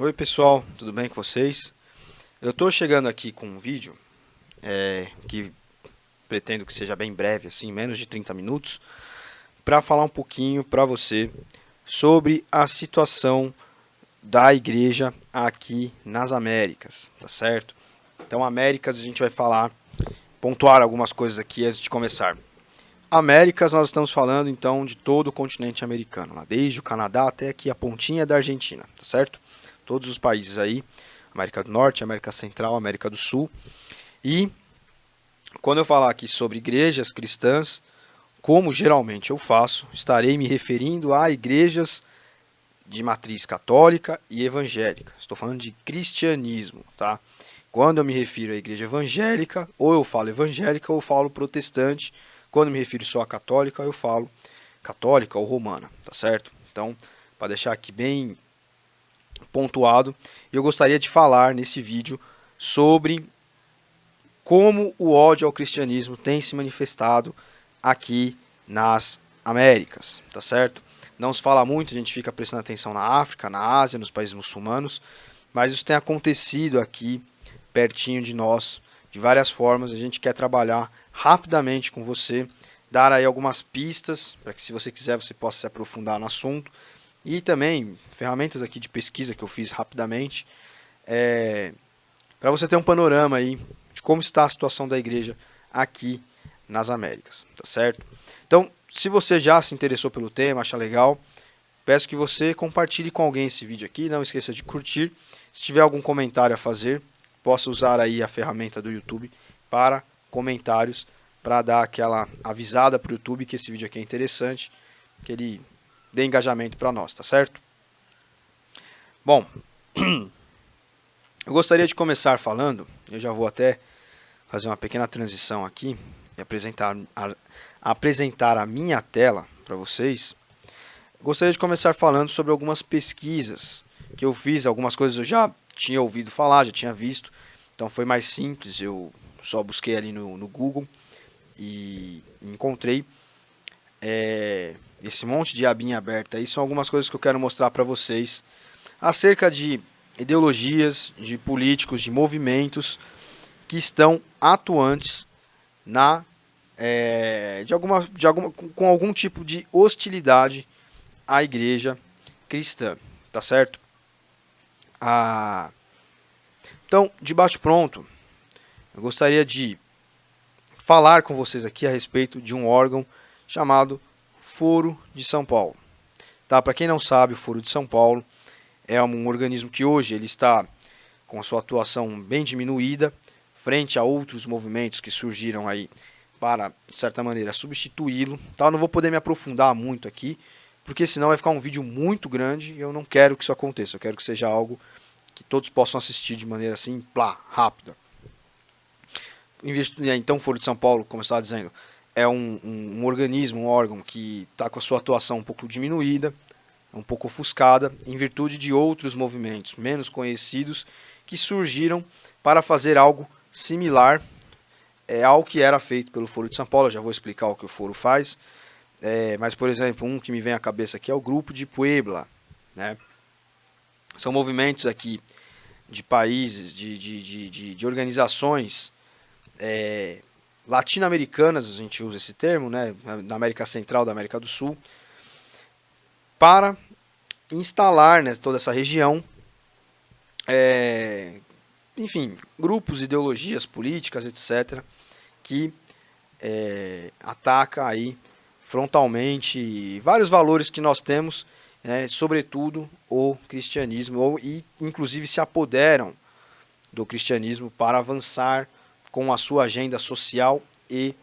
Oi pessoal, tudo bem com vocês? Eu estou chegando aqui com um vídeo que pretendo que seja bem breve, assim, menos de 30 minutos, para falar um pouquinho para você sobre a situação da igreja aqui nas Américas, tá certo? Então, Américas, a gente vai pontuar algumas coisas aqui antes de começar. Américas, nós estamos falando então de todo o continente americano, lá desde o Canadá até aqui a pontinha da Argentina, tá certo? Todos os países aí, América do Norte, América Central, América do Sul. E quando eu falar aqui sobre igrejas cristãs, como geralmente eu faço, estarei me referindo a igrejas de matriz católica e evangélica. Estou falando de cristianismo, tá? Quando eu me refiro à igreja evangélica, ou eu falo evangélica ou eu falo protestante. Quando me refiro só à católica, eu falo católica ou romana, tá certo? Então, para deixar aqui bem pontuado, eu gostaria de falar nesse vídeo sobre como o ódio ao cristianismo tem se manifestado aqui nas Américas, tá certo? Não se fala muito, a gente fica prestando atenção na África, na Ásia, nos países muçulmanos, mas isso tem acontecido aqui pertinho de nós, de várias formas. A gente quer trabalhar rapidamente com você, dar aí algumas pistas para que, se você quiser, você possa se aprofundar no assunto, e também ferramentas aqui de pesquisa que eu fiz rapidamente, para você ter um panorama aí de como está a situação da igreja aqui nas Américas, tá certo? Então, se você já se interessou pelo tema, acha legal, peço que você compartilhe com alguém esse vídeo aqui, não esqueça de curtir. Se tiver algum comentário a fazer, possa usar aí a ferramenta do YouTube para comentários, para dar aquela avisada para o YouTube que esse vídeo aqui é interessante, que ele dê engajamento para nós, tá certo? Bom, eu gostaria de começar falando, eu já vou até fazer uma pequena transição aqui e apresentar a minha tela para vocês. Gostaria de começar falando sobre algumas pesquisas que eu fiz, algumas coisas eu já tinha ouvido falar, já tinha visto, então foi mais simples, eu só busquei ali no Google e encontrei esse monte de abinha aberta aí. São algumas coisas que eu quero mostrar para vocês acerca de ideologias, de políticos, de movimentos que estão atuantes na com algum tipo de hostilidade à igreja cristã, tá certo? Então, de bate pronto, eu gostaria de falar com vocês aqui a respeito de um órgão chamado Foro de São Paulo. Tá? Para quem não sabe, o Foro de São Paulo é um organismo que hoje ele está com a sua atuação bem diminuída frente a outros movimentos que surgiram aí para, de certa maneira, substituí-lo. Tá? Eu não vou poder me aprofundar muito aqui, porque senão vai ficar um vídeo muito grande e eu não quero que isso aconteça. Eu quero que seja algo que todos possam assistir de maneira assim, rápida. Então, o Foro de São Paulo, como eu estava dizendo, é um organismo, um órgão que está com a sua atuação um pouco diminuída, um pouco ofuscada, em virtude de outros movimentos menos conhecidos que surgiram para fazer algo similar ao que era feito pelo Foro de São Paulo. Eu já vou explicar o que o Foro faz, mas, por exemplo, um que me vem à cabeça aqui é o Grupo de Puebla, né? São movimentos aqui de países, de organizações latino-americanas, a gente usa esse termo, né, da América Central, da América do Sul, para instalar, né, toda essa região, enfim, grupos, ideologias políticas, etc., que ataca aí frontalmente vários valores que nós temos, sobretudo o cristianismo, e inclusive se apoderam do cristianismo para avançar com a sua agenda social e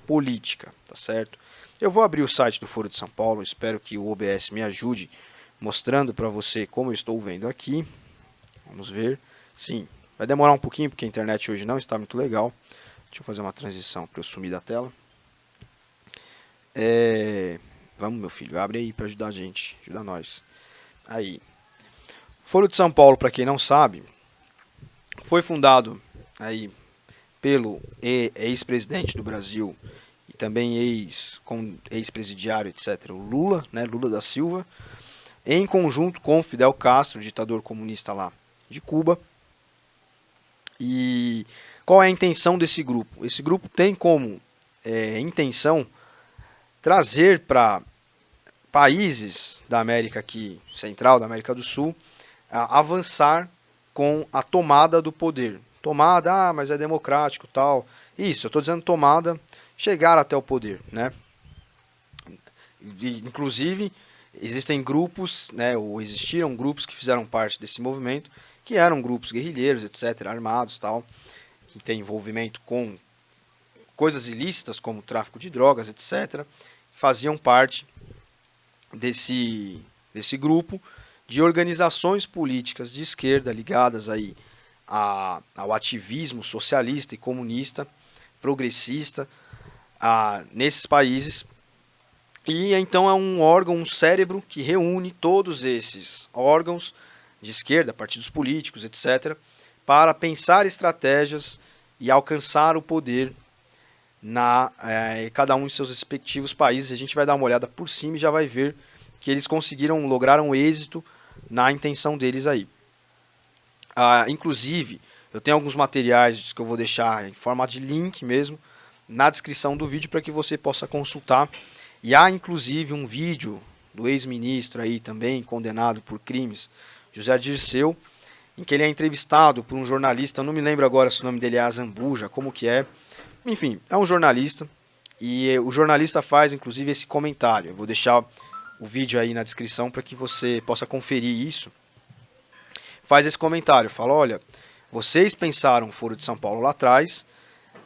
política, tá certo? Eu vou abrir o site do Foro de São Paulo, espero que o OBS me ajude mostrando para você como eu estou vendo aqui. Vamos ver. Sim, vai demorar um pouquinho porque a internet hoje não está muito legal. Deixa eu fazer uma transição para eu sumir da tela. Vamos, meu filho, abre aí para ajudar a gente, ajuda nós. Aí. Foro de São Paulo, para quem não sabe, foi fundado aí pelo ex-presidente do Brasil e também ex-presidiário, etc., o Lula, né, Lula da Silva, em conjunto com Fidel Castro, ditador comunista lá de Cuba. E qual é a intenção desse grupo? Esse grupo tem como intenção trazer para países da América aqui, Central, da América do Sul, avançar com a tomada do poder. Tomada, mas é democrático, tal. Isso, eu estou dizendo tomada, chegar até o poder, né? E, inclusive, existem grupos, né, ou existiram grupos que fizeram parte desse movimento, que eram grupos guerrilheiros, etc., armados, tal, que têm envolvimento com coisas ilícitas, como tráfico de drogas, etc., faziam parte desse grupo de organizações políticas de esquerda ligadas aí ao ativismo socialista e comunista, progressista, nesses países. E então é um órgão, um cérebro que reúne todos esses órgãos de esquerda, partidos políticos, etc., para pensar estratégias e alcançar o poder cada um em seus respectivos países. A gente vai dar uma olhada por cima e já vai ver que eles lograram êxito na intenção deles aí. Inclusive, eu tenho alguns materiais que eu vou deixar em formato de link mesmo na descrição do vídeo para que você possa consultar. E há inclusive um vídeo do ex-ministro aí também condenado por crimes, José Dirceu, em que ele é entrevistado por um jornalista, eu não me lembro agora se o nome dele é Azambuja, como que é. Enfim, é um jornalista e o jornalista faz inclusive esse comentário. Eu vou deixar o vídeo aí na descrição para que você possa conferir isso. Faz esse comentário, fala, olha, vocês pensaram o Foro de São Paulo lá atrás,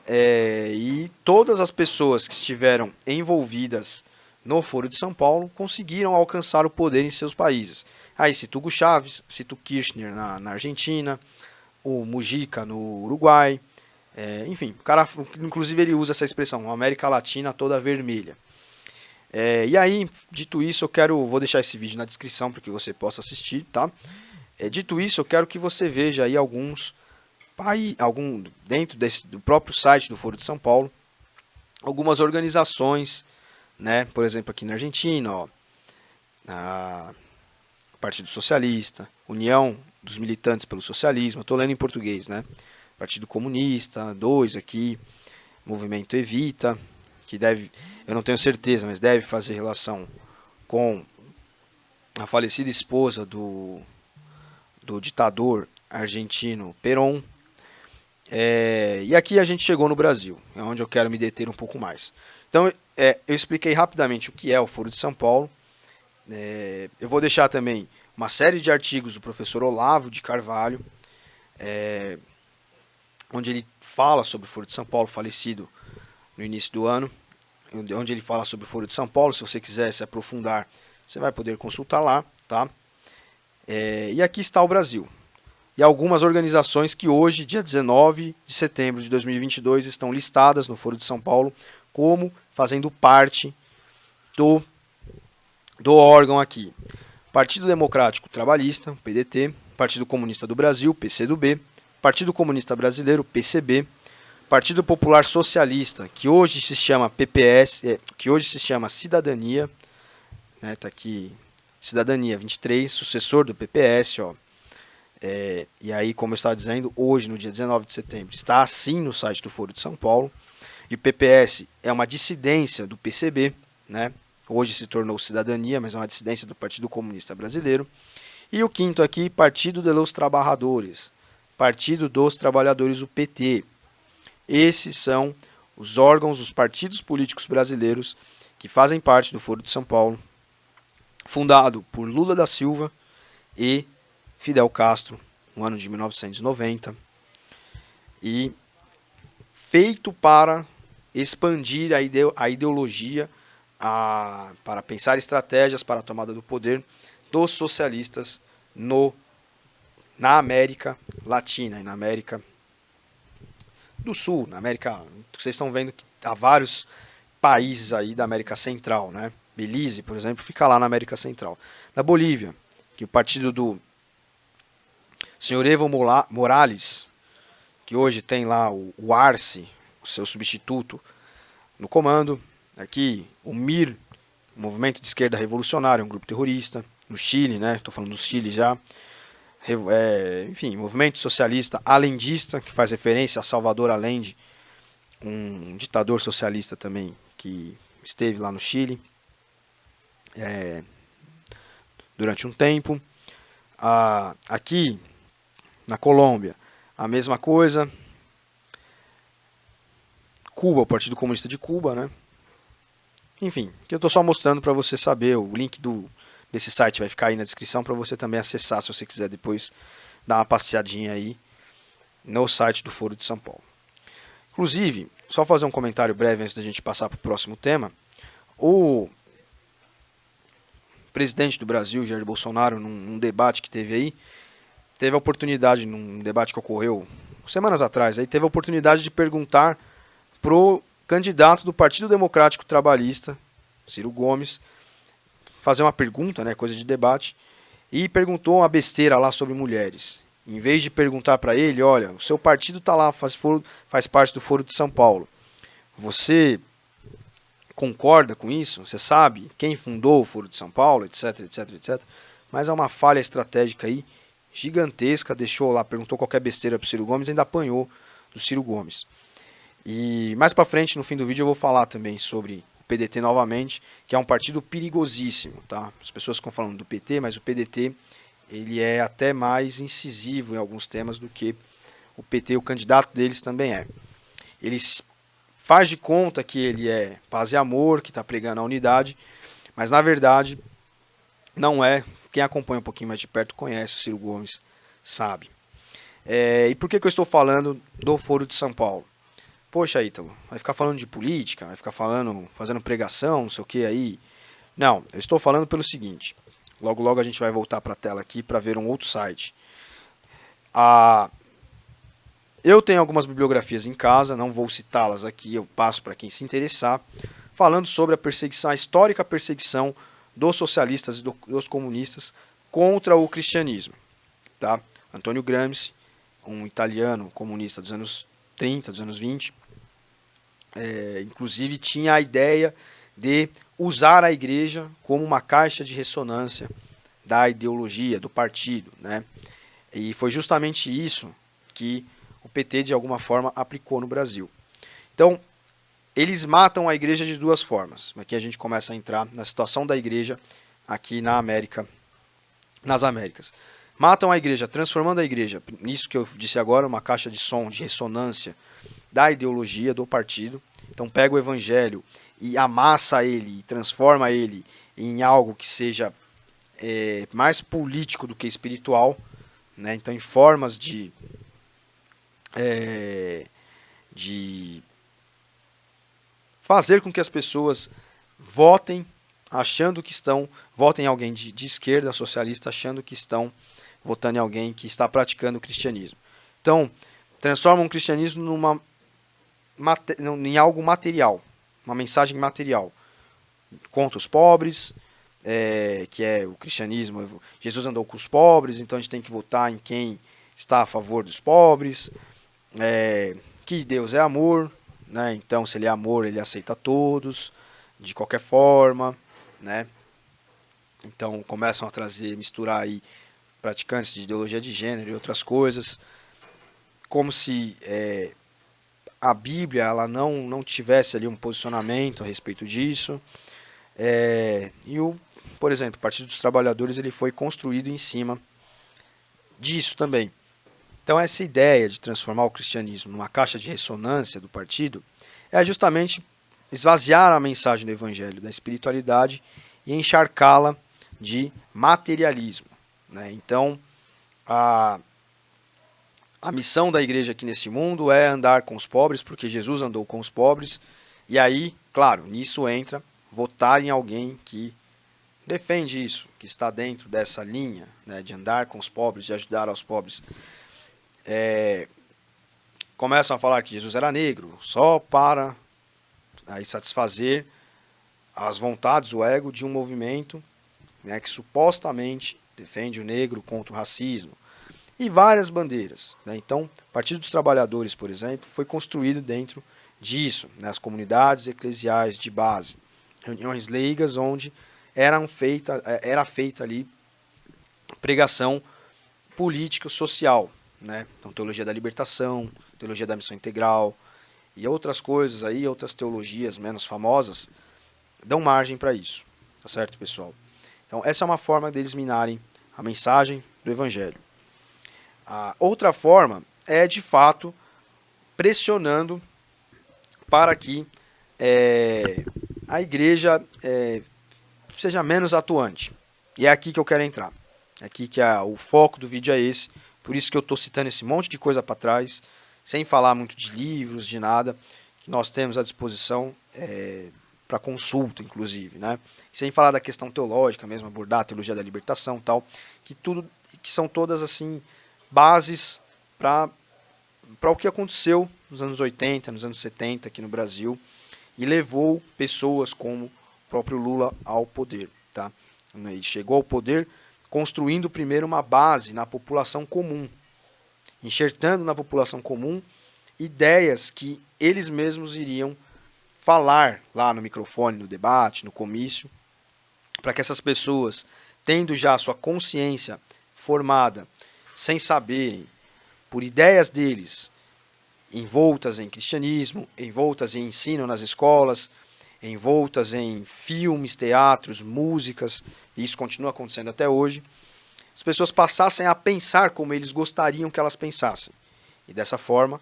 e todas as pessoas que estiveram envolvidas no Foro de São Paulo conseguiram alcançar o poder em seus países. Aí cito Hugo Chávez, cito Kirchner na Argentina, o Mujica no Uruguai, enfim, o cara, inclusive ele usa essa expressão, América Latina toda vermelha. E aí, dito isso, vou deixar esse vídeo na descrição para que você possa assistir, tá? Dito isso, eu quero que você veja aí dentro do próprio site do Foro de São Paulo, algumas organizações, né? Por exemplo, aqui na Argentina, ó, Partido Socialista, União dos Militantes pelo Socialismo, estou lendo em português, né? Partido Comunista, 2 aqui, Movimento Evita, que eu não tenho certeza, mas deve fazer relação com a falecida esposa do ditador argentino Perón. E aqui a gente chegou no Brasil, é onde eu quero me deter um pouco mais. Então, eu expliquei rapidamente o que é o Foro de São Paulo. Eu vou deixar também uma série de artigos do professor Olavo de Carvalho, onde ele fala sobre o Foro de São Paulo, falecido no início do ano, onde ele fala sobre o Foro de São Paulo. Se você quiser se aprofundar, você vai poder consultar lá, tá? E aqui está o Brasil. E algumas organizações que hoje, dia 19 de setembro de 2022, estão listadas no Foro de São Paulo como fazendo parte do órgão aqui. Partido Democrático Trabalhista, PDT, Partido Comunista do Brasil, PCdoB, Partido Comunista Brasileiro, PCB, Partido Popular Socialista, que hoje se chama PPS, que hoje se chama Cidadania, né, tá aqui, Cidadania 23, sucessor do PPS, ó. E aí, como eu estava dizendo, hoje, no dia 19 de setembro, está assim no site do Foro de São Paulo. E o PPS é uma dissidência do PCB, né? Hoje se tornou Cidadania, mas é uma dissidência do Partido Comunista Brasileiro. E o quinto aqui, Partido de los Trabajadores, Partido dos Trabalhadores, o PT. Esses são os órgãos, os partidos políticos brasileiros que fazem parte do Foro de São Paulo, fundado por Lula da Silva e Fidel Castro, no ano de 1990, e feito para expandir a ideologia, para pensar estratégias para a tomada do poder dos socialistas na América Latina e na América do Sul, na América. Vocês estão vendo que há vários países aí da América Central, né? Belize, por exemplo, fica lá na América Central. Na Bolívia, que o partido do senhor Evo Morales, que hoje tem lá o Arce, o seu substituto, no comando. Aqui, o MIR, o Movimento de Esquerda Revolucionária, um grupo terrorista. no Chile, né? Estou falando do Chile já. Enfim, movimento socialista alendista, que faz referência a Salvador Allende, um ditador socialista também que esteve lá no Chile durante um tempo. Aqui na Colômbia, a mesma coisa. Cuba, o Partido Comunista de Cuba, né? Enfim, que eu estou só mostrando para você saber. O link desse site vai ficar aí na descrição para você também acessar, se você quiser depois dar uma passeadinha aí no site do Foro de São Paulo. Inclusive, só fazer um comentário breve antes da gente passar para o próximo tema. O presidente do Brasil, Jair Bolsonaro, num debate que teve aí, teve a oportunidade, num debate que ocorreu semanas atrás, aí teve a oportunidade de perguntar pro candidato do Partido Democrático Trabalhista, Ciro Gomes, fazer uma pergunta, né, coisa de debate, e perguntou uma besteira lá sobre mulheres. Em vez de perguntar para ele, olha, o seu partido está lá, faz parte do Foro de São Paulo. Você concorda com isso? Você sabe quem fundou o Foro de São Paulo, etc, etc, etc. Mas é uma falha estratégica aí gigantesca, deixou lá, perguntou qualquer besteira pro Ciro Gomes, ainda apanhou do Ciro Gomes. E mais para frente, no fim do vídeo, eu vou falar também sobre o PDT novamente, que é um partido perigosíssimo, tá? As pessoas ficam falando do PT, mas o PDT ele é até mais incisivo em alguns temas do que o PT, o candidato deles também é. Ele faz de conta que ele é paz e amor, que está pregando a unidade, mas na verdade não é. Quem acompanha um pouquinho mais de perto conhece o Ciro Gomes, sabe. E por que eu estou falando do Foro de São Paulo? Poxa, Ítalo, vai ficar falando de política, vai ficar fazendo pregação, não sei o que aí. Não, eu estou falando pelo seguinte. Logo, logo a gente vai voltar para a tela aqui para ver um outro site. Eu tenho algumas bibliografias em casa, não vou citá-las aqui, eu passo para quem se interessar, falando sobre a perseguição, a histórica perseguição dos socialistas e dos comunistas contra o cristianismo. Tá? Antônio Gramsci, um italiano comunista dos anos 30, dos anos 20, inclusive tinha a ideia de usar a igreja como uma caixa de ressonância da ideologia, do partido, né? E foi justamente isso que o PT, de alguma forma, aplicou no Brasil. Então, eles matam a igreja de duas formas. Aqui a gente começa a entrar na situação da igreja aqui nas Américas. Matam a igreja, transformando a igreja, nisso que eu disse agora, uma caixa de som, de ressonância da ideologia do partido. Então pega o evangelho e amassa ele, e transforma ele em algo que seja mais político do que espiritual, né? Então em formas de fazer com que as pessoas votem votem em alguém de esquerda, socialista, achando que estão votando em alguém que está praticando o cristianismo. Então, transformam o cristianismo em algo material, uma mensagem material, contra os pobres, que é o cristianismo. Jesus andou com os pobres, então a gente tem que votar em quem está a favor dos pobres, que Deus é amor, né? Então se ele é amor, ele aceita todos, de qualquer forma, né? Então começam a misturar aí praticantes de ideologia de gênero e outras coisas, como se a Bíblia ela não tivesse ali um posicionamento a respeito disso. Por exemplo, o Partido dos Trabalhadores ele foi construído em cima disso também. Então essa ideia de transformar o cristianismo numa caixa de ressonância do partido é justamente esvaziar a mensagem do evangelho, da espiritualidade e encharcá-la de materialismo, né? Então a missão da igreja aqui nesse mundo é andar com os pobres, porque Jesus andou com os pobres, e aí, claro, nisso entra votar em alguém que defende isso, que está dentro dessa linha, né, de andar com os pobres, de ajudar aos pobres. Começam a falar que Jesus era negro, só para aí satisfazer as vontades, o ego de um movimento, né, que supostamente defende o negro contra o racismo. E várias bandeiras, né? Então, o Partido dos Trabalhadores, por exemplo, foi construído dentro disso, né? As comunidades eclesiais de base, reuniões leigas onde era feita ali pregação política social, né? Então, teologia da libertação, teologia da missão integral e outras coisas aí, outras teologias menos famosas, dão margem para isso, tá certo, pessoal? Então, essa é uma forma deles minarem a mensagem do Evangelho. A outra forma é, de fato, pressionando para que a igreja seja menos atuante. E é aqui que eu quero entrar. É aqui que o foco do vídeo é esse. Por isso que eu estou citando esse monte de coisa para trás, sem falar muito de livros, de nada, que nós temos à disposição para consulta, inclusive, né? Sem falar da questão teológica mesmo, abordar a teologia da libertação, tal, que são todas assim bases para o que aconteceu nos anos 80, nos anos 70 aqui no Brasil e levou pessoas como o próprio Lula ao poder, tá? Ele chegou ao poder construindo primeiro uma base na população comum, enxertando na população comum ideias que eles mesmos iriam falar lá no microfone, no debate, no comício, para que essas pessoas, tendo já a sua consciência formada, sem saberem, por ideias deles, envoltas em cristianismo, envoltas em ensino nas escolas, envoltas em filmes, teatros, músicas, e isso continua acontecendo até hoje, as pessoas passassem a pensar como eles gostariam que elas pensassem, e dessa forma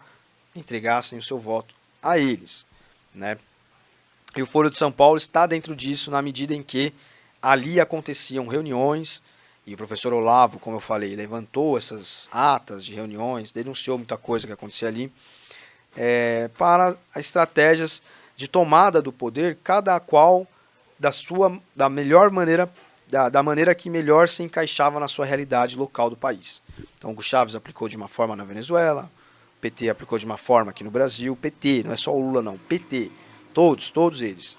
entregassem o seu voto a eles, né? E o Foro de São Paulo está dentro disso na medida em que ali aconteciam reuniões, e o professor Olavo, como eu falei, levantou essas atas de reuniões, denunciou muita coisa que acontecia ali, para estratégias de tomada do poder, cada qual da melhor maneira, da maneira que melhor se encaixava na sua realidade local do país. Então, Hugo Chávez aplicou de uma forma na Venezuela, o PT aplicou de uma forma aqui no Brasil, PT, não é só o Lula não, PT, todos eles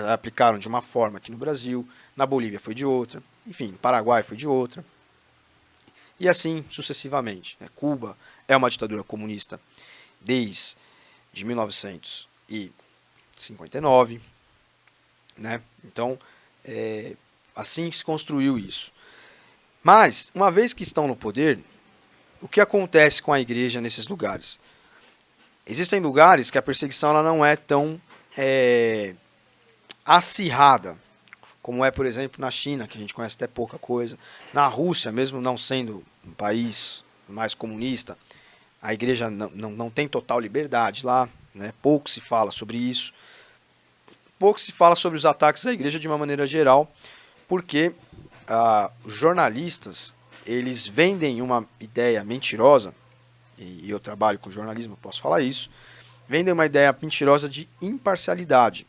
aplicaram de uma forma aqui no Brasil, na Bolívia foi de outra, enfim, no Paraguai foi de outra, e assim sucessivamente. Cuba é uma ditadura comunista desde 1959, né? Então, assim se construiu isso. Mas, uma vez que estão no poder, o que acontece com a igreja nesses lugares? Existem lugares que a perseguição ela não é tão acirrada, como é, por exemplo, na China, que a gente conhece até pouca coisa. Na Rússia, mesmo não sendo um país mais comunista, a igreja não tem total liberdade lá, né? Pouco se fala sobre isso. Pouco se fala sobre os ataques à igreja de uma maneira geral, porque os jornalistas, eles vendem uma ideia mentirosa, e eu trabalho com jornalismo, posso falar isso, vendem uma ideia mentirosa de imparcialidade.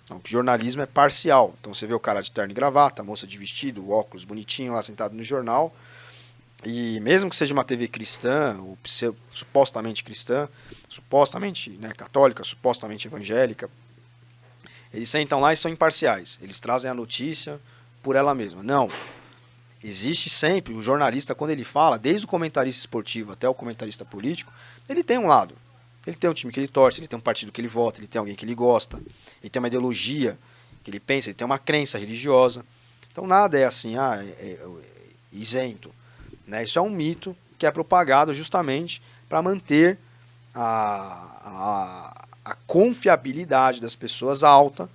Então, que jornalismo é parcial. Então você vê o cara de terno e gravata, a moça de vestido, o óculos bonitinho lá sentado no jornal, e mesmo que seja uma TV cristã, ou supostamente cristã, supostamente, né, católica, supostamente evangélica, eles sentam lá e são imparciais. Eles trazem a notícia por ela mesma. Não. Existe sempre, o jornalista, quando ele fala, desde o comentarista esportivo até o comentarista político, ele tem um lado. Ele tem um time que ele torce, ele tem um partido que ele vota, ele tem alguém que ele gosta, ele tem uma ideologia que ele pensa, ele tem uma crença religiosa. Então nada é assim, isento. Né? Isso é um mito que é propagado justamente para manter a confiabilidade das pessoas alta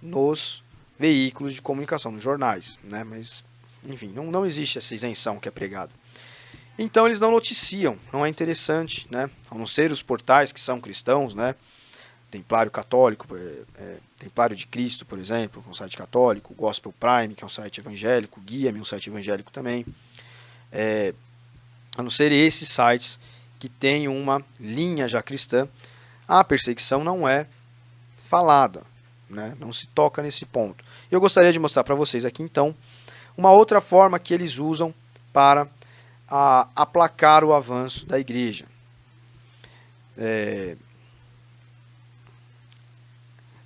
nos veículos de comunicação, nos jornais. Né? Mas, enfim, não existe essa isenção que é pregada. Então eles não noticiam, não é interessante, né? A não ser os portais que são cristãos, né? Templário Católico, Templário de Cristo, por exemplo, que é um site católico, Gospel Prime, que é um site evangélico, Guia-me, um site evangélico também. A não ser esses sites que têm uma linha já cristã, a perseguição não é falada, né? Não se toca nesse ponto. Eu gostaria de mostrar para vocês aqui, então, uma outra forma que eles usam para aplacar o avanço da igreja.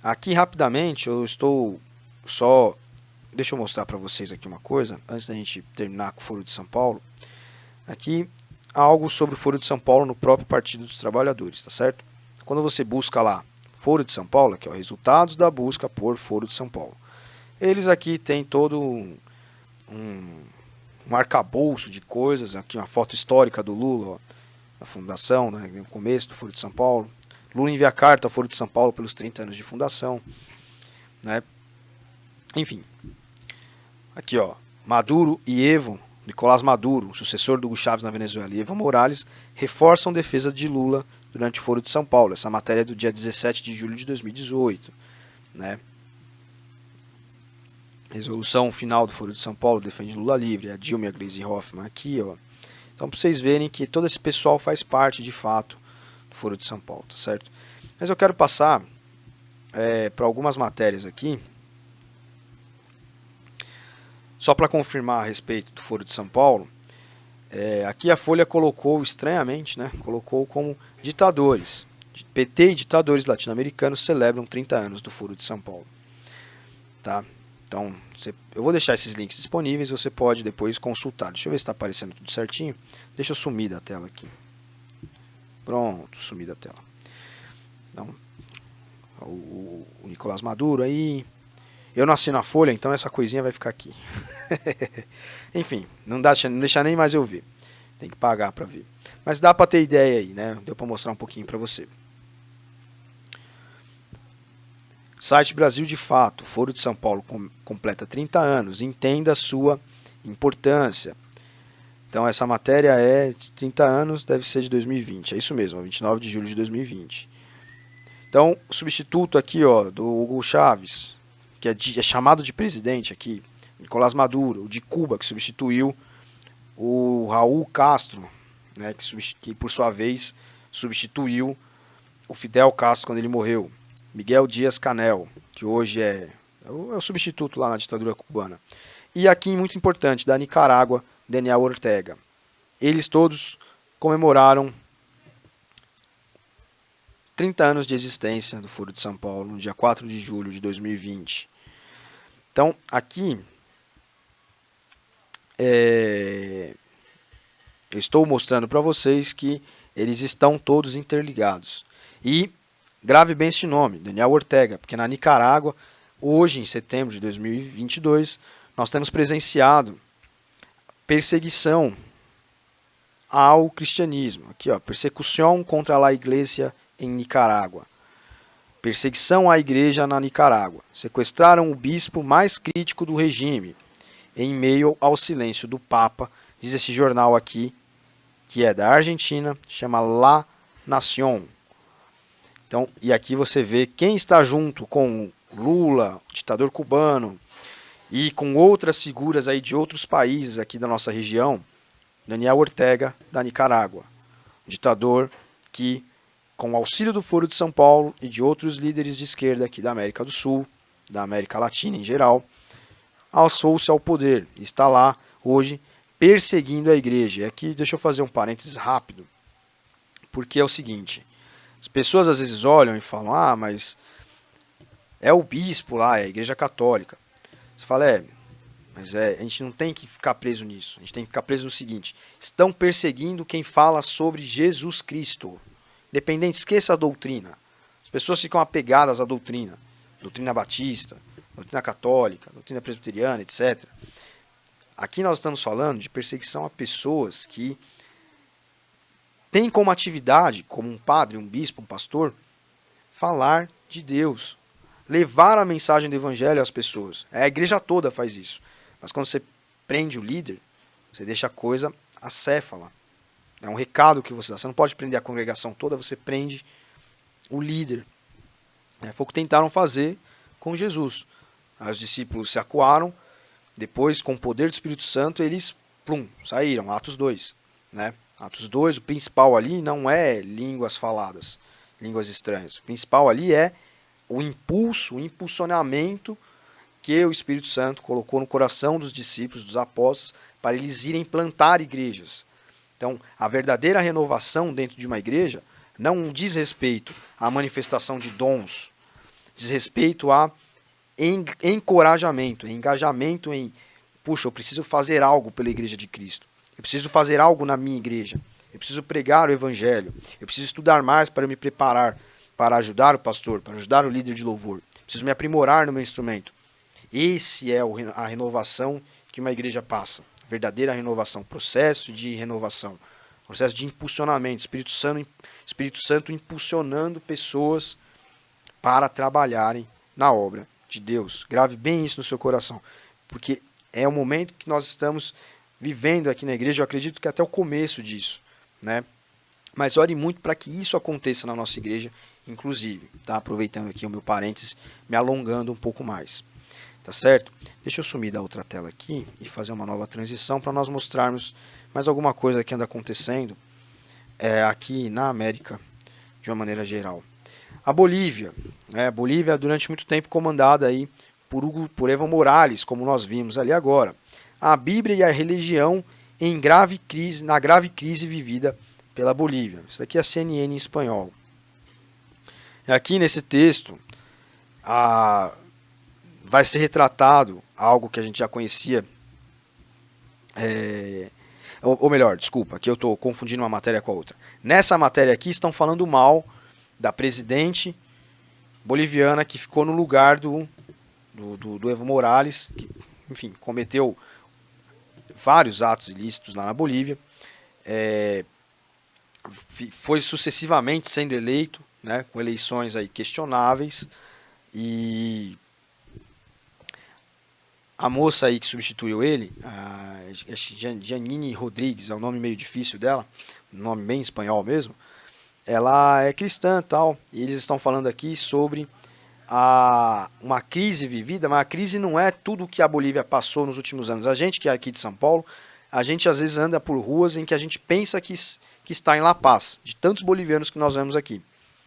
Aqui rapidamente eu estou só... Deixa eu mostrar para vocês aqui uma coisa, antes da gente terminar com o Foro de São Paulo. Aqui algo sobre o Foro de São Paulo no próprio Partido dos Trabalhadores, tá certo? Quando você busca lá Foro de São Paulo, aqui ó, resultados da busca por Foro de São Paulo. Eles aqui têm todo um arcabouço de coisas, aqui uma foto histórica do Lula, ó, na fundação, né, no começo do Foro de São Paulo. Lula envia carta ao Foro de São Paulo pelos 30 anos de fundação, né? Enfim, aqui ó, Maduro e Evo, Nicolás Maduro, sucessor do Hugo Chávez na Venezuela, e Evo Morales reforçam defesa de Lula durante o Foro de São Paulo. Essa matéria é do dia 17 de julho de 2018, né? Resolução final do Foro de São Paulo defende Lula livre, a Dilma e a Gleisi Hoffmann aqui, ó. Então, para vocês verem que todo esse pessoal faz parte, de fato, do Foro de São Paulo, tá certo? Mas eu quero passar para algumas matérias aqui, só para confirmar a respeito do Foro de São Paulo. Aqui a Folha colocou, estranhamente, né, colocou como ditadores. PT e ditadores latino-americanos celebram 30 anos do Foro de São Paulo. Tá? Então, eu vou deixar esses links disponíveis, você pode depois consultar. Deixa eu ver se está aparecendo tudo certinho. Deixa eu sumir da tela aqui. Pronto, sumi da tela. Então, o Nicolás Maduro aí. Eu não assino a Folha, então essa coisinha vai ficar aqui. Enfim, não deixa nem mais eu ver. Tem que pagar para ver. Mas dá para ter ideia aí, né? Deu para mostrar um pouquinho para você. Site Brasil de Fato, Foro de São Paulo completa 30 anos, entenda a sua importância. Então essa matéria é de 30 anos, deve ser de 2020, é isso mesmo, 29 de julho de 2020. Então o substituto aqui ó, do Hugo Chávez, que é chamado de presidente aqui, Nicolás Maduro, o de Cuba, que substituiu o Raul Castro, né, que por sua vez substituiu o Fidel Castro quando ele morreu. Miguel Díaz-Canel, que hoje é o substituto lá na ditadura cubana. E aqui, muito importante, da Nicarágua, Daniel Ortega. Eles todos comemoraram 30 anos de existência do Foro de São Paulo, no dia 4 de julho de 2020. Então, aqui, eu estou mostrando para vocês que eles estão todos interligados. E grave bem este nome, Daniel Ortega, porque na Nicarágua, hoje, em setembro de 2022, nós temos presenciado perseguição ao cristianismo. Aqui, ó, persecução contra a igreja em Nicarágua. Perseguição à igreja na Nicarágua. Sequestraram o bispo mais crítico do regime, em meio ao silêncio do Papa, diz esse jornal aqui, que é da Argentina, chama La Nación. Então, e aqui você vê quem está junto com Lula, o ditador cubano, e com outras figuras aí de outros países aqui da nossa região. Daniel Ortega, da Nicarágua, ditador que, com o auxílio do Foro de São Paulo e de outros líderes de esquerda aqui da América do Sul, da América Latina em geral, alçou-se ao poder e está lá hoje perseguindo a igreja. E aqui deixa eu fazer um parênteses rápido, porque é o seguinte: as pessoas às vezes olham e falam, mas é o bispo lá, é a igreja católica. Você fala, mas a gente não tem que ficar preso nisso. A gente tem que ficar preso no seguinte: estão perseguindo quem fala sobre Jesus Cristo. Independente, esqueça a doutrina. As pessoas ficam apegadas à doutrina. Doutrina batista, doutrina católica, doutrina presbiteriana, etc. Aqui nós estamos falando de perseguição a pessoas que têm como atividade, como um padre, um bispo, um pastor, falar de Deus. Levar a mensagem do evangelho às pessoas. A igreja toda faz isso. Mas quando você prende o líder, você deixa a coisa acéfala. É um recado que você dá. Você não pode prender a congregação toda, você prende o líder. Foi o que tentaram fazer com Jesus. Os discípulos se acuaram, depois, com o poder do Espírito Santo, eles saíram. Atos 2. Né? Atos 2, o principal ali não é línguas faladas, línguas estranhas. O principal ali é o impulso, o impulsionamento que o Espírito Santo colocou no coração dos discípulos, dos apóstolos, para eles irem plantar igrejas. Então, a verdadeira renovação dentro de uma igreja não diz respeito à manifestação de dons, diz respeito a encorajamento, engajamento em, puxa, eu preciso fazer algo pela igreja de Cristo, eu preciso fazer algo na minha igreja, eu preciso pregar o evangelho, eu preciso estudar mais para me preparar para ajudar o pastor, para ajudar o líder de louvor, preciso me aprimorar no meu instrumento. Esse é a renovação que uma igreja passa. Verdadeira renovação, processo de renovação, processo de impulsionamento, Espírito Santo impulsionando pessoas para trabalharem na obra de Deus. Grave bem isso no seu coração, porque é o momento que nós estamos vivendo aqui na igreja. Eu acredito que até o começo disso, né? Mas ore muito para que isso aconteça na nossa igreja, inclusive, tá? Aproveitando aqui o meu parênteses, me alongando um pouco mais, tá certo? Deixa eu sumir da outra tela aqui e fazer uma nova transição para nós mostrarmos mais alguma coisa que anda acontecendo aqui na América de uma maneira geral. A Bolívia, a Bolívia durante muito tempo comandada aí por Evo Morales, como nós vimos ali agora. A Bíblia e a religião na grave crise vivida pela Bolívia. Isso daqui é a CNN em espanhol. Aqui nesse texto vai ser retratado algo que a gente já conhecia. Ou melhor, desculpa, aqui eu estou confundindo uma matéria com a outra. Nessa matéria aqui estão falando mal da presidente boliviana que ficou no lugar do Evo Morales, que, enfim, cometeu vários atos ilícitos lá na Bolívia, foi sucessivamente sendo eleito, né, com eleições aí questionáveis, e a moça aí que substituiu ele, a Janine Rodrigues, é um nome meio difícil dela, um nome bem espanhol mesmo, ela é cristã e tal, e eles estão falando aqui sobre uma crise vivida, mas a crise não é tudo o que a Bolívia passou nos últimos anos. A gente que é aqui de São Paulo, a gente às vezes anda por ruas em que a gente pensa que está em La Paz, de tantos bolivianos que nós vemos aqui.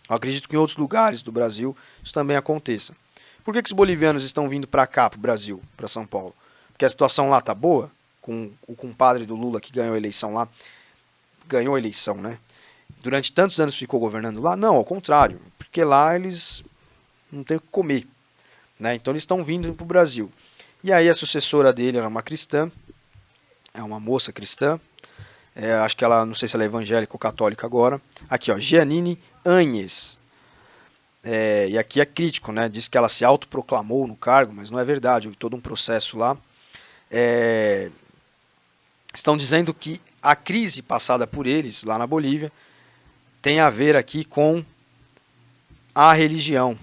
Eu acredito que em outros lugares do Brasil isso também aconteça. Por que os bolivianos estão vindo para cá, para o Brasil, para São Paulo? Porque a situação lá está boa, com o compadre do Lula que ganhou a eleição lá, né? Durante tantos anos ficou governando lá? Não, ao contrário, porque lá eles não têm o que comer, né? Então eles estão vindo para o Brasil. E aí a sucessora dele era uma cristã, é uma moça cristã, acho que ela, não sei se ela é evangélica ou católica agora. Aqui, ó, Jeanine Áñez. E aqui é crítico, né? Diz que ela se autoproclamou no cargo, mas não é verdade, houve todo um processo lá. Estão dizendo que a crise passada por eles lá na Bolívia tem a ver aqui com a religião,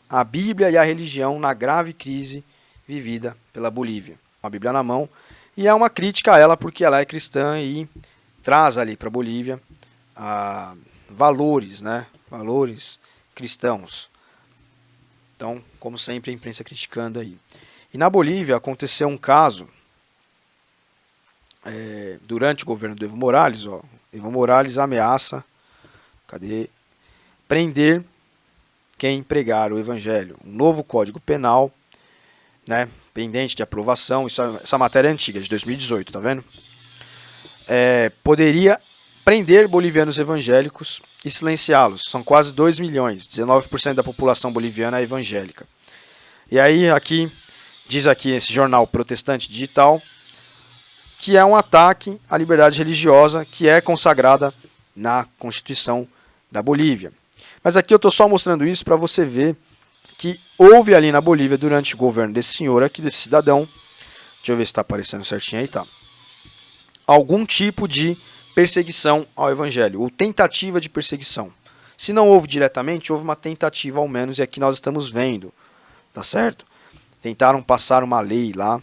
a Bíblia e a religião na grave crise vivida pela Bolívia. A Bíblia na mão, e é uma crítica a ela porque ela é cristã e traz ali para a Bolívia valores, né? Valores cristãos. Então, como sempre, a imprensa criticando aí. E na Bolívia aconteceu um caso durante o governo do Evo Morales. Ó, Evo Morales ameaça prender quem pregar o evangelho. Um novo Código Penal, né, pendente de aprovação. Essa matéria é antiga, de 2018, tá vendo? Poderia prender bolivianos evangélicos e silenciá-los. São quase 2 milhões, 19% da população boliviana é evangélica. E aí, diz aqui esse jornal Protestante Digital, que é um ataque à liberdade religiosa que é consagrada na Constituição da Bolívia. Mas aqui eu estou só mostrando isso para você ver que houve ali na Bolívia, durante o governo desse senhor aqui, desse cidadão, deixa eu ver se está aparecendo certinho aí, tá? Algum tipo de perseguição ao evangelho, ou tentativa de perseguição. Se não houve diretamente, houve uma tentativa ao menos, e aqui nós estamos vendo, tá certo? Tentaram passar uma lei lá,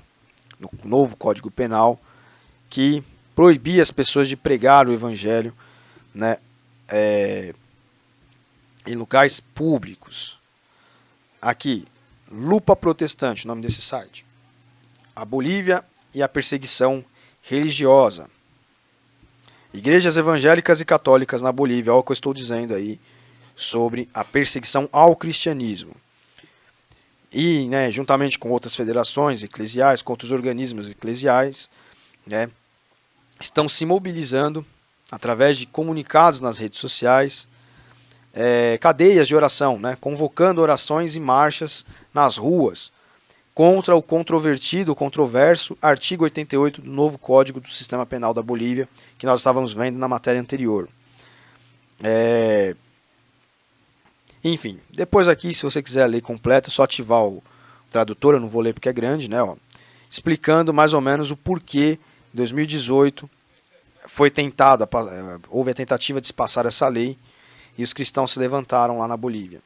no novo Código Penal, que proibia as pessoas de pregar o evangelho, né, em lugares públicos. Aqui, Lupa Protestante, o nome desse site. A Bolívia e a perseguição religiosa. Igrejas evangélicas e católicas na Bolívia, olha o que eu estou dizendo aí sobre a perseguição ao cristianismo. E, né, juntamente com outras federações eclesiais, com outros organismos eclesiais, né, estão se mobilizando através de comunicados nas redes sociais, cadeias de oração, né, convocando orações e marchas nas ruas contra o controverso artigo 88 do novo Código do Sistema Penal da Bolívia, que nós estávamos vendo na matéria anterior. Enfim, depois aqui, se você quiser a lei completa, é só ativar o tradutor, eu não vou ler porque é grande, né? Ó, explicando mais ou menos o porquê em 2018 houve a tentativa de se passar essa lei e os cristãos se levantaram lá na Bolívia.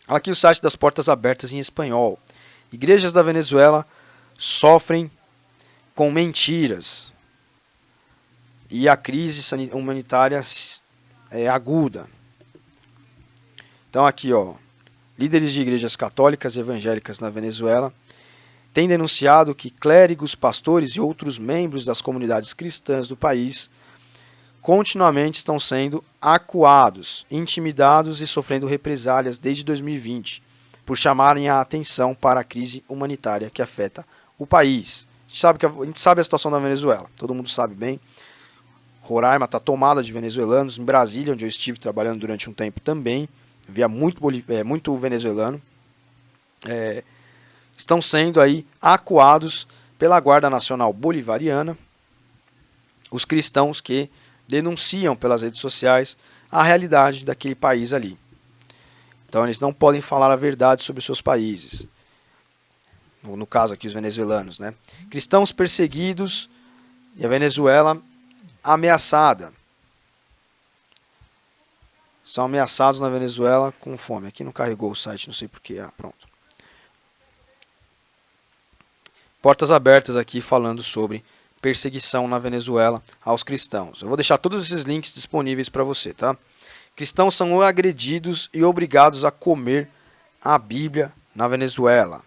Aqui o site das Portas Abertas em espanhol. Igrejas da Venezuela sofrem com mentiras e a crise humanitária é aguda. Então aqui, ó, líderes de igrejas católicas e evangélicas na Venezuela têm denunciado que clérigos, pastores e outros membros das comunidades cristãs do país continuamente estão sendo acuados, intimidados e sofrendo represálias desde 2020 por chamarem a atenção para a crise humanitária que afeta o país. A gente sabe a situação da Venezuela, todo mundo sabe bem. Roraima está tomada de venezuelanos. Em Brasília, onde eu estive trabalhando durante um tempo também, via muito venezuelano. Estão sendo aí acuados pela Guarda Nacional Bolivariana, os cristãos que denunciam pelas redes sociais a realidade daquele país ali. Então eles não podem falar a verdade sobre os seus países. No caso aqui os venezuelanos, né? Cristãos perseguidos e a Venezuela ameaçada. São ameaçados na Venezuela com fome. Aqui não carregou o site, não sei porquê. Pronto. Portas abertas aqui falando sobre perseguição na Venezuela aos cristãos. Eu vou deixar todos esses links disponíveis para você, tá? Cristãos são agredidos e obrigados a comer a Bíblia na Venezuela.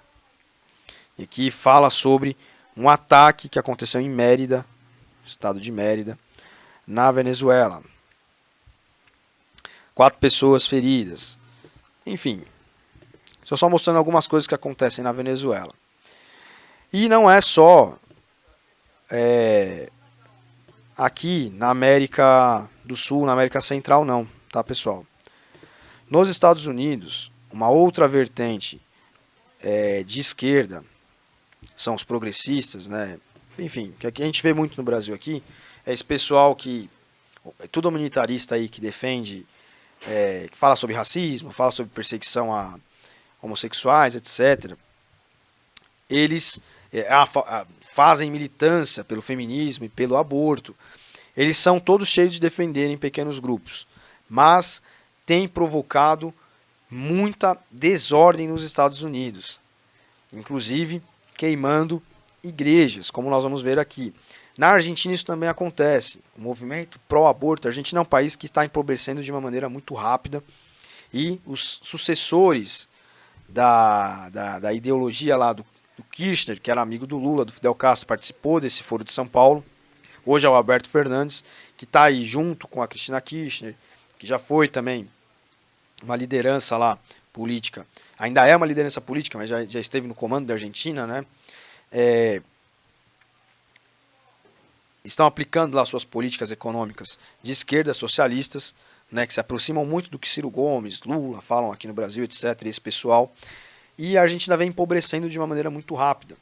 E aqui fala sobre um ataque que aconteceu em Mérida, estado de Mérida, na Venezuela. 4 pessoas feridas. Enfim, estou só mostrando algumas coisas que acontecem na Venezuela. E não é só aqui na América do Sul, na América Central não, tá pessoal? Nos Estados Unidos, uma outra vertente de esquerda, são os progressistas, né? Enfim, que aqui a gente vê muito no Brasil aqui, é esse pessoal que, tudo humanitarista aí que defende, que fala sobre racismo, fala sobre perseguição a homossexuais, etc. Eles fazem militância pelo feminismo e pelo aborto. Eles são todos cheios de defenderem pequenos grupos, mas tem provocado muita desordem nos Estados Unidos, inclusive queimando igrejas, como nós vamos ver aqui. Na Argentina isso também acontece. O movimento pró-aborto, a Argentina é um país que está empobrecendo de uma maneira muito rápida e os sucessores da ideologia lá do Kirchner, que era amigo do Lula, do Fidel Castro, participou desse Foro de São Paulo. Hoje é o Alberto Fernandes, que está aí junto com a Cristina Kirchner, que já foi também uma liderança lá política. Ainda é uma liderança política, mas já esteve no comando da Argentina, né? Estão aplicando lá suas políticas econômicas de esquerda, socialistas, né, que se aproximam muito do que Ciro Gomes, Lula falam aqui no Brasil, etc., esse pessoal. E a Argentina vem empobrecendo de uma maneira muito rápida.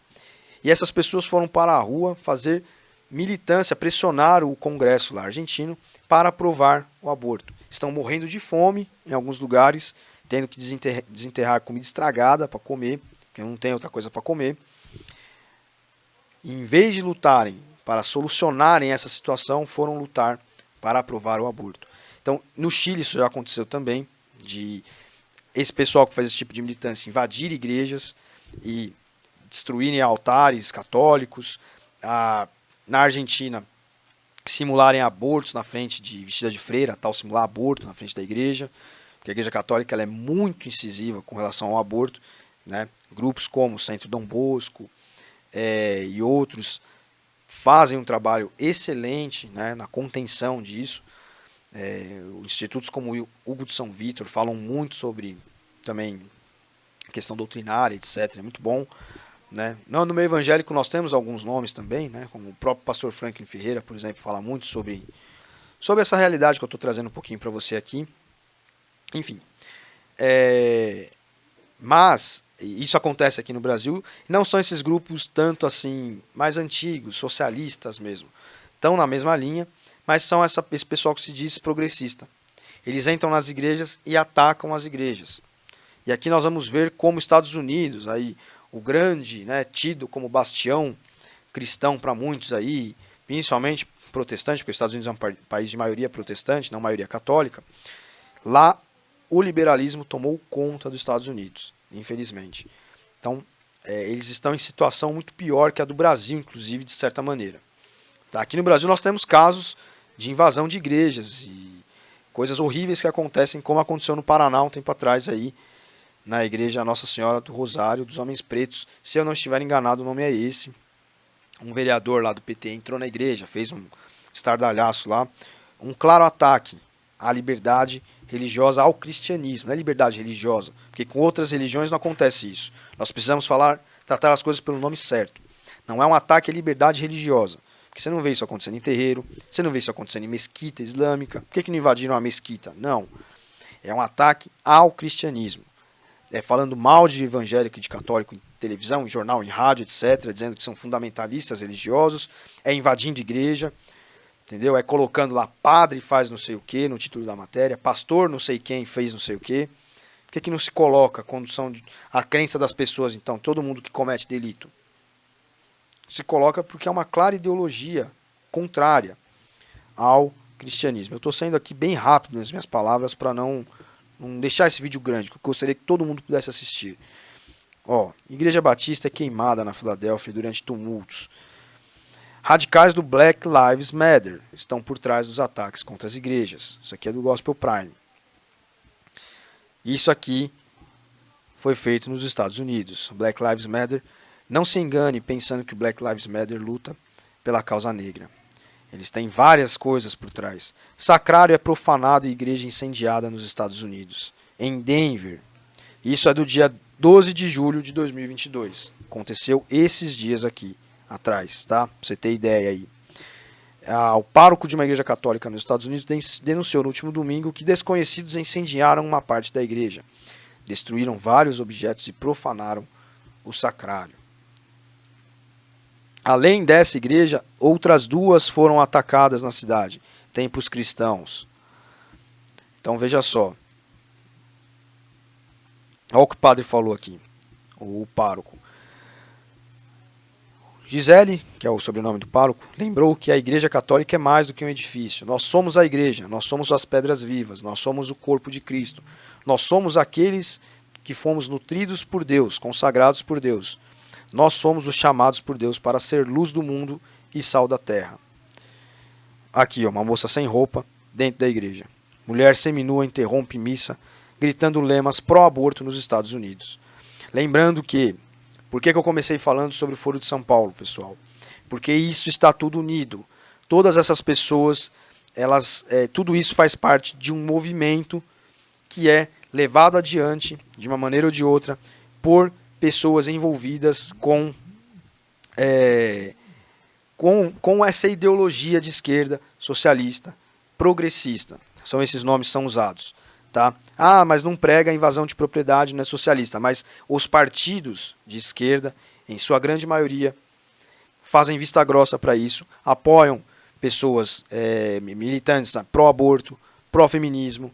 E essas pessoas foram para a rua fazer militância, pressionar o Congresso lá argentino para aprovar o aborto. Estão morrendo de fome em alguns lugares, tendo que desenterrar comida estragada para comer, porque não tem outra coisa para comer. E, em vez de lutarem para solucionarem essa situação, foram lutar para aprovar o aborto. Então, no Chile isso já aconteceu também, de esse pessoal que faz esse tipo de militância invadir igrejas e destruírem altares católicos. Na Argentina, simularem abortos na frente vestida de freira, tal, simular aborto na frente da igreja, porque a igreja católica ela é muito incisiva com relação ao aborto, né? Grupos como o Centro Dom Bosco e outros fazem um trabalho excelente, né, na contenção disso. Institutos como o Hugo de São Vítor falam muito sobre também questão doutrinária, etc. É muito bom, né? No meio evangélico nós temos alguns nomes também, né? Como o próprio pastor Franklin Ferreira, por exemplo, fala muito sobre essa realidade que eu estou trazendo um pouquinho para você aqui. Enfim, mas isso acontece aqui no Brasil. Não são esses grupos tanto assim mais antigos, socialistas mesmo, estão na mesma linha, mas são esse pessoal que se diz progressista. Eles entram nas igrejas e atacam as igrejas. E aqui nós vamos ver como os Estados Unidos, aí, o grande, né, tido como bastião cristão para muitos aí, principalmente protestante, porque os Estados Unidos é um país de maioria protestante, não maioria católica, lá o liberalismo tomou conta dos Estados Unidos, infelizmente. Então, eles estão em situação muito pior que a do Brasil, inclusive, de certa maneira. Tá? Aqui no Brasil nós temos casos de invasão de igrejas e coisas horríveis que acontecem, como aconteceu no Paraná um tempo atrás aí, na igreja Nossa Senhora do Rosário dos Homens Pretos. Se eu não estiver enganado, o nome é esse. Um vereador lá do PT entrou na igreja, fez um estardalhaço lá, um claro ataque à liberdade religiosa, ao cristianismo. Não é liberdade religiosa, porque com outras religiões não acontece isso. Nós precisamos tratar as coisas pelo nome certo. Não é um ataque à liberdade religiosa, porque você não vê isso acontecendo em terreiro, você não vê isso acontecendo em mesquita islâmica. Por que não invadiram a mesquita? Não. É um ataque ao cristianismo. Falando mal de evangélico e de católico em televisão, em jornal, em rádio, etc., dizendo que são fundamentalistas religiosos, invadindo igreja, entendeu? Colocando lá padre faz não sei o que no título da matéria, pastor não sei quem fez não sei o que. Por que não se coloca a condução a crença das pessoas, então, todo mundo que comete delito? Se coloca porque é uma clara ideologia contrária ao cristianismo. Eu estou saindo aqui bem rápido nas minhas palavras para não deixar esse vídeo grande, que eu gostaria que todo mundo pudesse assistir. Igreja Batista é queimada na Filadélfia durante tumultos. Radicais do Black Lives Matter estão por trás dos ataques contra as igrejas. Isso aqui é do Gospel Prime. Isso aqui foi feito nos Estados Unidos. Black Lives Matter. Não se engane pensando que o Black Lives Matter luta pela causa negra. Eles têm várias coisas por trás. Sacrário é profanado e igreja incendiada nos Estados Unidos. Em Denver. Isso é do dia 12 de julho de 2022. Aconteceu esses dias aqui atrás, tá? Pra você ter ideia aí. O pároco de uma igreja católica nos Estados Unidos denunciou no último domingo que desconhecidos incendiaram uma parte da igreja. Destruíram vários objetos e profanaram o sacrário. Além dessa igreja, outras duas foram atacadas na cidade, templos cristãos. Então veja só. Olha o que o padre falou aqui, o pároco. Gisele, que é o sobrenome do pároco, lembrou que a igreja católica é mais do que um edifício. Nós somos a igreja, nós somos as pedras vivas, nós somos o corpo de Cristo. Nós somos aqueles que fomos nutridos por Deus, consagrados por Deus. Nós somos os chamados por Deus para ser luz do mundo e sal da terra. Aqui, uma moça sem roupa dentro da igreja. Mulher seminua interrompe missa, gritando lemas pró-aborto nos Estados Unidos. Lembrando que, por que eu comecei falando sobre o Foro de São Paulo, pessoal? Porque isso está tudo unido. Todas essas pessoas, tudo isso faz parte de um movimento que é levado adiante, de uma maneira ou de outra, por pessoas envolvidas com essa ideologia de esquerda, socialista, progressista. São esses nomes que são usados. Tá? Mas não prega a invasão de propriedade, não é socialista. Mas os partidos de esquerda, em sua grande maioria, fazem vista grossa para isso, apoiam pessoas militantes pró-aborto, pró-feminismo,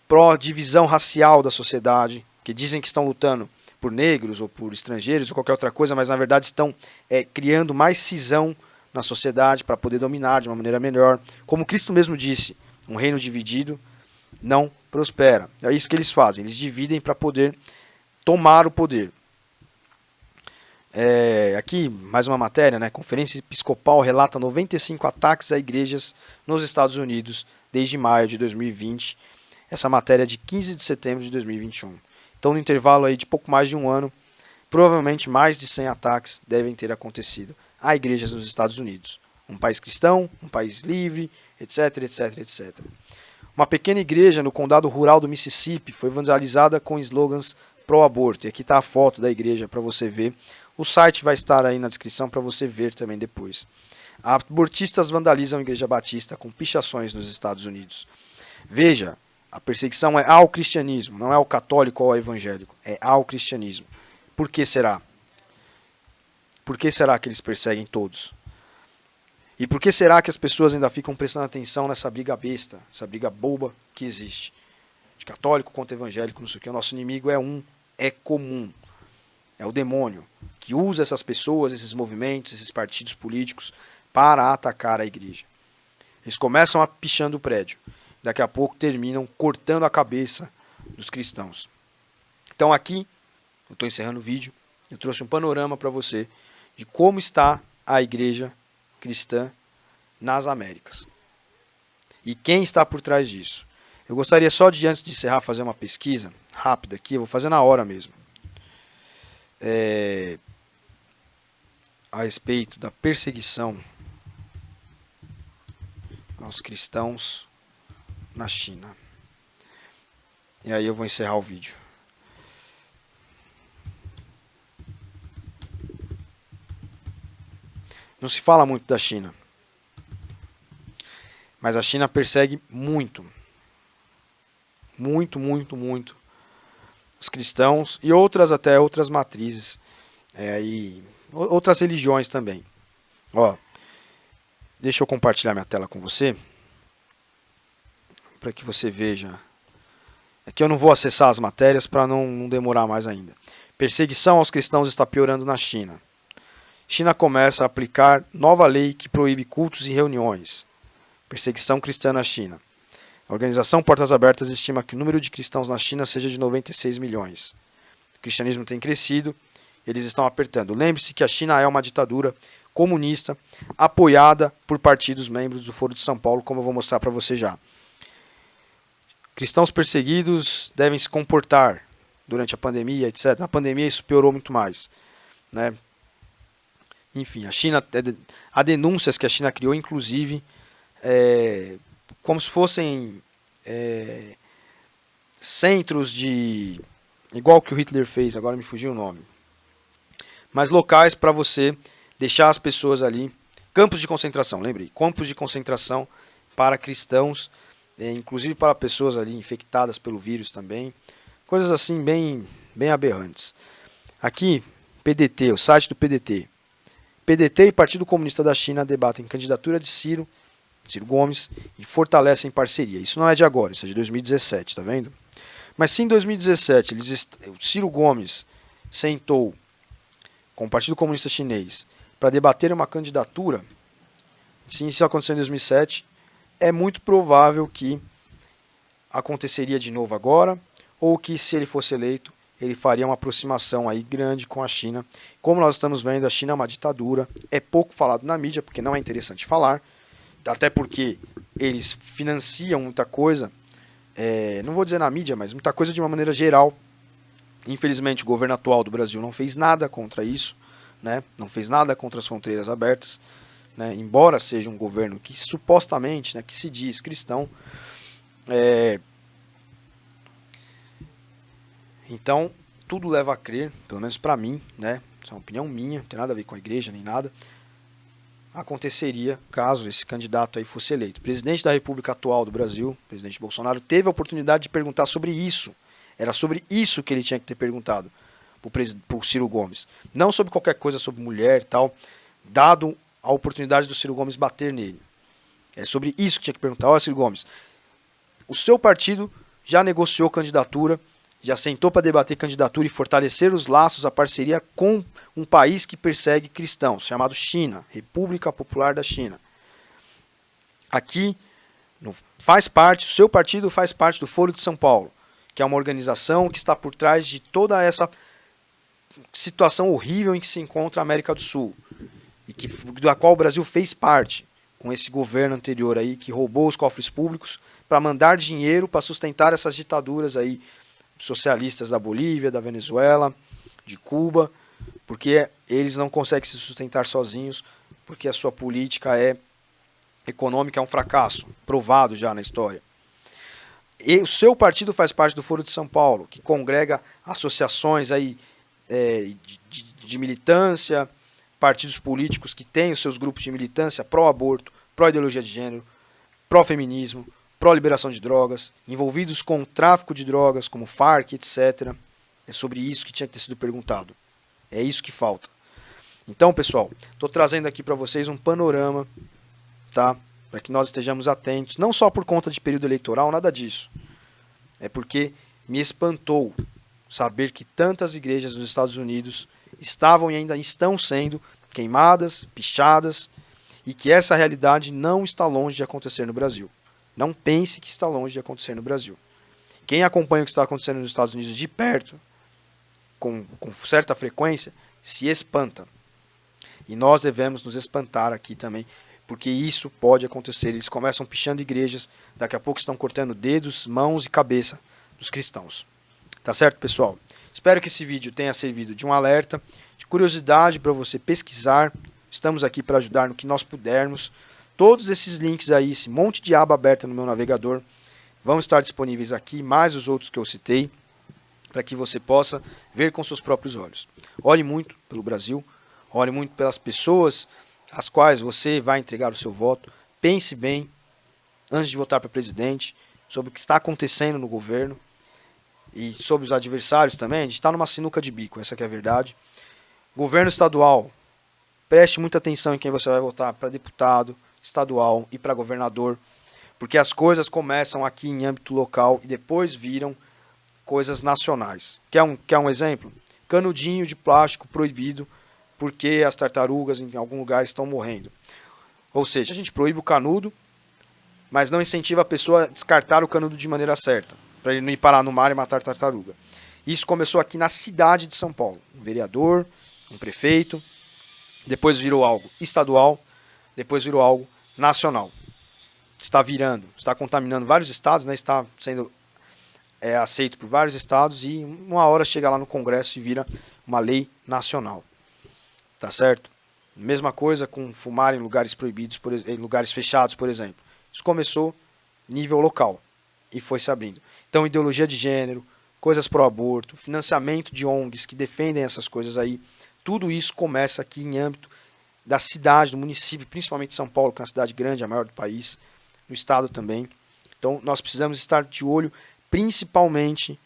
pró-divisão racial da sociedade, que dizem que estão lutando por negros ou por estrangeiros ou qualquer outra coisa, mas na verdade estão criando mais cisão na sociedade para poder dominar de uma maneira melhor. Como Cristo mesmo disse, um reino dividido não prospera. É isso que eles fazem, eles dividem para poder tomar o poder. Aqui, mais uma matéria, né? Conferência Episcopal relata 95 ataques a igrejas nos Estados Unidos desde maio de 2020. Essa matéria é de 15 de setembro de 2021. Então, no intervalo aí de pouco mais de um ano, provavelmente mais de 100 ataques devem ter acontecido a igrejas nos Estados Unidos. Um país cristão, um país livre, etc, etc, etc. Uma pequena igreja no condado rural do Mississippi foi vandalizada com slogans pró-aborto. E aqui está a foto da igreja para você ver. O site vai estar aí na descrição para você ver também depois. Abortistas vandalizam a igreja batista com pichações nos Estados Unidos. Veja, a perseguição é ao cristianismo, não é ao católico ou ao evangélico, é ao cristianismo. Por que será? Por que será que eles perseguem todos? E por que será que as pessoas ainda ficam prestando atenção nessa briga besta, essa briga boba que existe? de católico contra evangélico, não sei o que. O nosso inimigo é comum. É o demônio, que usa essas pessoas, esses movimentos, esses partidos políticos para atacar a igreja. Eles começam a pichando o prédio. Daqui a pouco terminam cortando a cabeça dos cristãos. Então aqui, eu estou encerrando o vídeo, eu trouxe um panorama para você de como está a igreja cristã nas Américas. E quem está por trás disso. Eu gostaria só de, antes de encerrar, fazer uma pesquisa rápida aqui, eu vou fazer na hora mesmo. A respeito da perseguição aos cristãos na China. E aí eu vou encerrar o vídeo. Não se fala muito da China, mas a China persegue muito os cristãos e até outras matrizes, e outras religiões também. Ó, deixa eu compartilhar minha tela com você, para que você veja. Aqui eu não vou acessar as matérias para não demorar mais ainda. Perseguição aos cristãos está piorando na China. China começa a aplicar nova lei que proíbe cultos e reuniões. Perseguição cristã na China. A organização Portas Abertas estima que o número de cristãos na China seja de 96 milhões. O cristianismo tem crescido, eles estão apertando. Lembre-se que a China é uma ditadura comunista apoiada por partidos membros do Foro de São Paulo, como eu vou mostrar para você já. Cristãos perseguidos devem se comportar durante a pandemia, etc. Na pandemia isso piorou muito mais, né? Enfim, a China, há denúncias que a China criou, inclusive, como se fossem centros de... igual que o Hitler fez, agora me fugiu o nome. Mas locais para você deixar as pessoas ali. Campos de concentração, lembrei. Campos de concentração para cristãos, inclusive para pessoas ali infectadas pelo vírus também. Coisas assim bem aberrantes. Aqui, PDT, o site do PDT. PDT e Partido Comunista da China debatem candidatura de Ciro Gomes e fortalecem parceria. Isso não é de agora, isso é de 2017, tá vendo? Mas sim, em 2017, o Ciro Gomes sentou com o Partido Comunista Chinês para debater uma candidatura. Se isso aconteceu em 2007, é muito provável que aconteceria de novo agora, ou que, se ele fosse eleito, ele faria uma aproximação aí grande com a China. Como nós estamos vendo, a China é uma ditadura, é pouco falado na mídia, porque não é interessante falar, até porque eles financiam muita coisa, não vou dizer na mídia, mas muita coisa de uma maneira geral. Infelizmente, o governo atual do Brasil não fez nada contra isso, né? Não fez nada contra as fronteiras abertas, né? Embora seja um governo que supostamente, né, que se diz cristão. Então, tudo leva a crer, pelo menos para mim, né? Isso é uma opinião minha, não tem nada a ver com a igreja nem nada. Aconteceria caso esse candidato aí fosse eleito. O presidente da República atual do Brasil, o presidente Bolsonaro, teve a oportunidade de perguntar sobre isso. Era sobre isso que ele tinha que ter perguntado para o Ciro Gomes. Não sobre qualquer coisa, sobre mulher e tal, dado a oportunidade do Ciro Gomes bater nele. É sobre isso que tinha que perguntar. Olha, Ciro Gomes, o seu partido já negociou candidatura, já sentou para debater candidatura e fortalecer os laços, a parceria com um país que persegue cristãos, chamado China, República Popular da China. Aqui faz parte, o seu partido faz parte do Foro de São Paulo, que é uma organização que está por trás de toda essa situação horrível em que se encontra a América do Sul, e da qual o Brasil fez parte, com esse governo anterior aí, que roubou os cofres públicos para mandar dinheiro para sustentar essas ditaduras aí, socialistas da Bolívia, da Venezuela, de Cuba, porque eles não conseguem se sustentar sozinhos, porque a sua política econômica é um fracasso, provado já na história. E o seu partido faz parte do Foro de São Paulo, que congrega associações aí, de militância, partidos políticos que têm os seus grupos de militância pró-aborto, pró-ideologia de gênero, pró-feminismo, pró-liberação de drogas, envolvidos com o tráfico de drogas, como Farc, etc. É sobre isso que tinha que ter sido perguntado. É isso que falta. Então, pessoal, estou trazendo aqui para vocês um panorama, tá? Para que nós estejamos atentos, não só por conta de período eleitoral, nada disso. é porque me espantou saber que tantas igrejas dos Estados Unidos estavam e ainda estão sendo queimadas, pichadas, e que essa realidade não está longe de acontecer no Brasil. Não pense que está longe de acontecer no Brasil. Quem acompanha o que está acontecendo nos Estados Unidos de perto, com certa frequência, se espanta. E nós devemos nos espantar aqui também, porque isso pode acontecer. Eles começam pichando igrejas, daqui a pouco estão cortando dedos, mãos e cabeça dos cristãos. Tá certo, pessoal? Espero que esse vídeo tenha servido de um alerta, de curiosidade para você pesquisar. Estamos aqui para ajudar no que nós pudermos. Todos esses links aí, esse monte de aba aberta no meu navegador, vão estar disponíveis aqui, mais os outros que eu citei, para que você possa ver com seus próprios olhos. Ore muito pelo Brasil, ore muito pelas pessoas às quais você vai entregar o seu voto. Pense bem, antes de votar para presidente, sobre o que está acontecendo no governo e sobre os adversários também. A gente está numa sinuca de bico, essa que é a verdade. Governo estadual, preste muita atenção em quem você vai votar para deputado estadual e para governador, porque as coisas começam aqui em âmbito local e depois viram coisas nacionais. Quer um exemplo? Canudinho de plástico proibido porque as tartarugas em algum lugar estão morrendo. Ou seja, a gente proíbe o canudo, mas não incentiva a pessoa a descartar o canudo de maneira certa, para ele não ir parar no mar e matar tartaruga. Isso começou aqui na cidade de São Paulo. Um vereador, um prefeito, depois virou algo estadual, depois virou algo nacional. Está contaminando vários estados, né? Está sendo aceito por vários estados e uma hora chega lá no Congresso e vira uma lei nacional. Tá certo? Mesma coisa com fumar em lugares proibidos, em lugares fechados, por exemplo. Isso começou nível local e foi se abrindo. Então, ideologia de gênero, coisas pró-aborto, financiamento de ONGs que defendem essas coisas aí, tudo isso começa aqui em âmbito da cidade, do município, principalmente São Paulo, que é uma cidade grande, a maior do país, no estado também. Então, nós precisamos estar de olho principalmente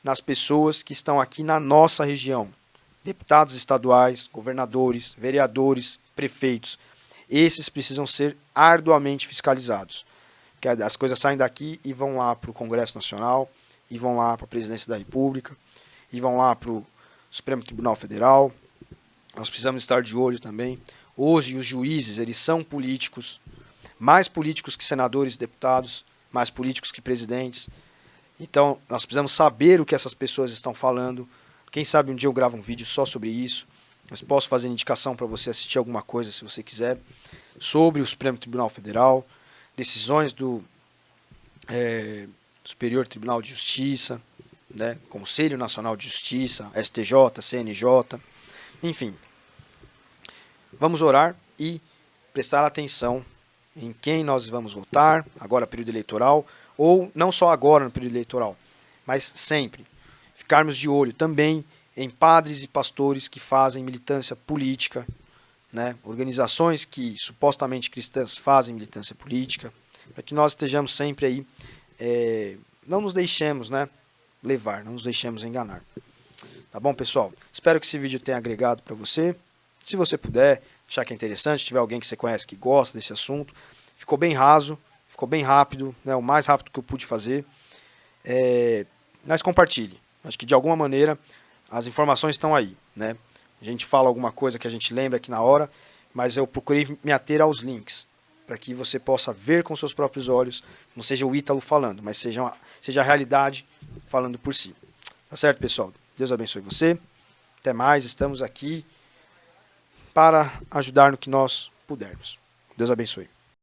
nas pessoas que estão aqui na nossa região. Deputados estaduais, governadores, vereadores, prefeitos. Esses precisam ser arduamente fiscalizados. Porque as coisas saem daqui e vão lá para o Congresso Nacional, e vão lá para a Presidência da República, e vão lá para o Supremo Tribunal Federal. Nós precisamos estar de olho também. Hoje os juízes, eles são políticos, mais políticos que senadores e deputados, mais políticos que presidentes. Então, nós precisamos saber o que essas pessoas estão falando. Quem sabe um dia eu gravo um vídeo só sobre isso. Mas posso fazer indicação para você assistir alguma coisa, se você quiser, sobre o Supremo Tribunal Federal, decisões do Superior Tribunal de Justiça, né, Conselho Nacional de Justiça, STJ, CNJ, enfim. Vamos orar e prestar atenção em quem nós vamos votar, agora período eleitoral, ou não só agora no período eleitoral, mas sempre. Ficarmos de olho também em padres e pastores que fazem militância política, né? Organizações que supostamente cristãs fazem militância política, para que nós estejamos sempre aí, não nos deixemos, né, levar, não nos deixemos enganar. Tá bom, pessoal? Espero que esse vídeo tenha agregado para você. Se você puder, achar que é interessante, se tiver alguém que você conhece que gosta desse assunto, ficou bem raso, ficou bem rápido, né, o mais rápido que eu pude fazer, mas compartilhe. Acho que de alguma maneira as informações estão aí, né? A gente fala alguma coisa que a gente lembra aqui na hora, mas eu procurei me ater aos links, para que você possa ver com seus próprios olhos, não seja o Ítalo falando, mas seja a realidade falando por si. Tá certo, pessoal? Deus abençoe você. Até mais, estamos aqui para ajudar no que nós pudermos. Deus abençoe.